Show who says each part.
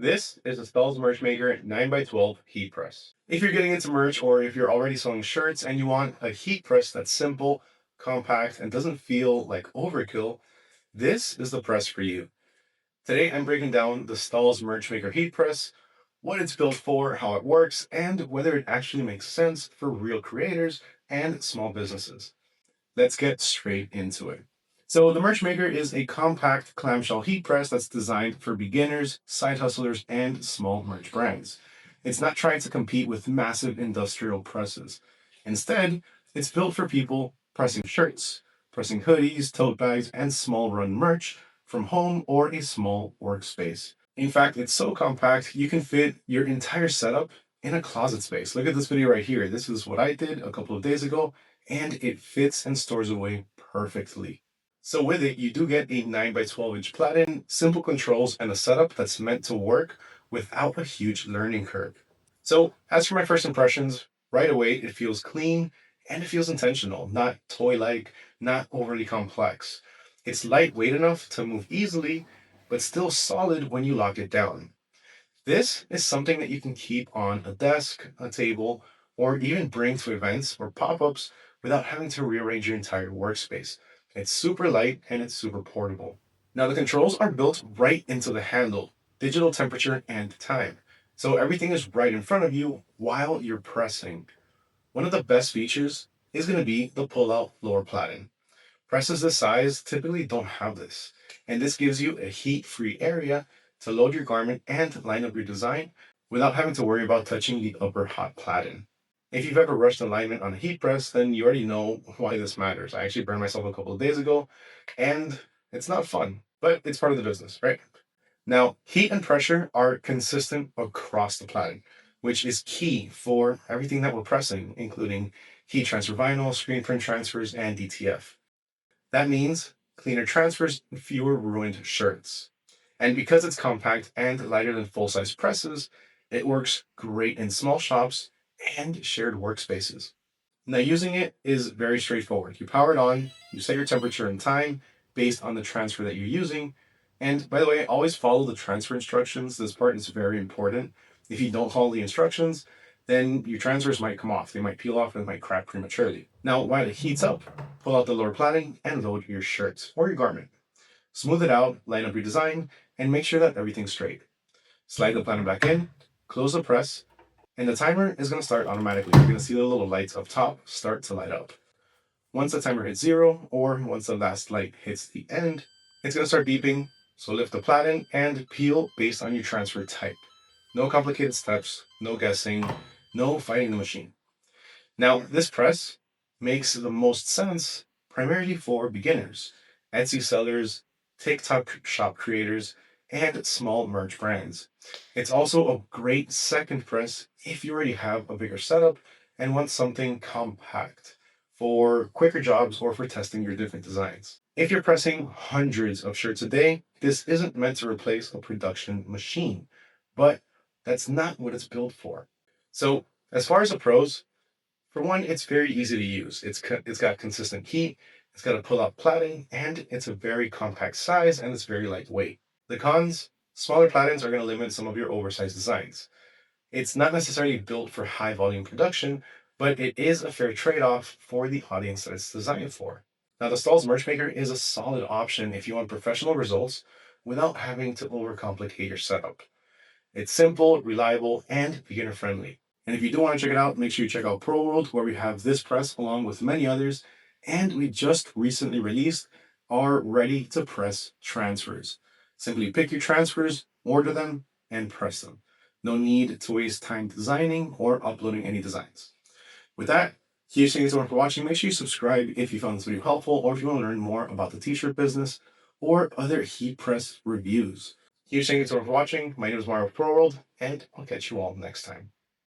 Speaker 1: This is a Stahls Merch Maker 9x12 heat press. If you're getting into merch or if you're already selling shirts and you want a heat press that's simple, compact, and doesn't feel like overkill, this is the press for you. Today I'm breaking down the Stahls Merch Maker heat press, what it's built for, how it works, and whether it actually makes sense for real creators and small businesses. Let's get straight into it. So the Merch Maker is a compact clamshell heat press that's designed for beginners, side hustlers, and small merch brands. It's not trying to compete with massive industrial presses. Instead, it's built for people pressing shirts, pressing hoodies, tote bags, and small run merch from home or a small workspace. In fact, it's so compact, you can fit your entire setup in a closet space. Look at this video right here. This is what I did a couple of days ago, and it fits and stores away perfectly. So with it, you do get a 9x12 inch platen, simple controls, and a setup that's meant to work without a huge learning curve. So as for my first impressions, right away, it feels clean and it feels intentional, not toy-like, not overly complex. It's lightweight enough to move easily, but still solid when you lock it down. This is something that you can keep on a desk, a table, or even bring to events or pop-ups without having to rearrange your entire workspace. It's super light and it's super portable. Now the controls are built right into the handle, digital temperature and time. So everything is right in front of you while you're pressing. One of the best features is going to be the pull-out lower platen. Presses this size typically don't have this, and this gives you a heat-free area to load your garment and line up your design without having to worry about touching the upper hot platen. If you've ever rushed alignment on a heat press, then you already know why this matters. I actually burned myself a couple of days ago, and it's not fun, but it's part of the business, right? Now, heat and pressure are consistent across the platen, which is key for everything that we're pressing, including heat transfer vinyl, screen print transfers, and DTF. That means cleaner transfers and fewer ruined shirts. And because it's compact and lighter than full-size presses, it works great in small shops and shared workspaces. Now, using it is very straightforward. You power it on, you set your temperature and time based on the transfer that you're using. And by the way, always follow the transfer instructions. This part is very important. If you don't follow the instructions, then your transfers might come off. They might peel off and they might crack prematurely. Now, while it heats up, pull out the lower plating and load your shirt or your garment. Smooth it out, line up your design, and make sure that everything's straight. Slide the platen back in, close the press, and the timer is going to start automatically. You're going to see the little lights up top start to light up. Once the timer hits 0, or once the last light hits the end, it's going to start beeping. So lift the platen and peel based on your transfer type. No complicated steps, no guessing, no fighting the machine. Now, this press makes the most sense primarily for beginners, Etsy sellers, TikTok shop creators, and small merch brands. It's also a great second press if you already have a bigger setup and want something compact for quicker jobs or for testing your different designs. If you're pressing hundreds of shirts a day, this isn't meant to replace a production machine, but that's not what it's built for. So, as far as the pros, for one, it's very easy to use. It's got consistent heat, it's got a pull-out plating, and it's a very compact size, and it's very lightweight. The cons, smaller platens are going to limit some of your oversized designs. It's not necessarily built for high volume production, but it is a fair trade-off for the audience that it's designed for. Now, the Stahls Merch Maker is a solid option if you want professional results without having to overcomplicate your setup. It's simple, reliable, and beginner friendly. And if you do want to check it out, make sure you check out Pro World, where we have this press along with many others. And we just recently released our ready to press transfers. Simply pick your transfers, order them, and press them. No need to waste time designing or uploading any designs. With that, huge thank you so much for watching. Make sure you subscribe if you found this video helpful or if you want to learn more about the t-shirt business or other heat press reviews. Huge thank you so much for watching. My name is Mario of Pro World, and I'll catch you all next time.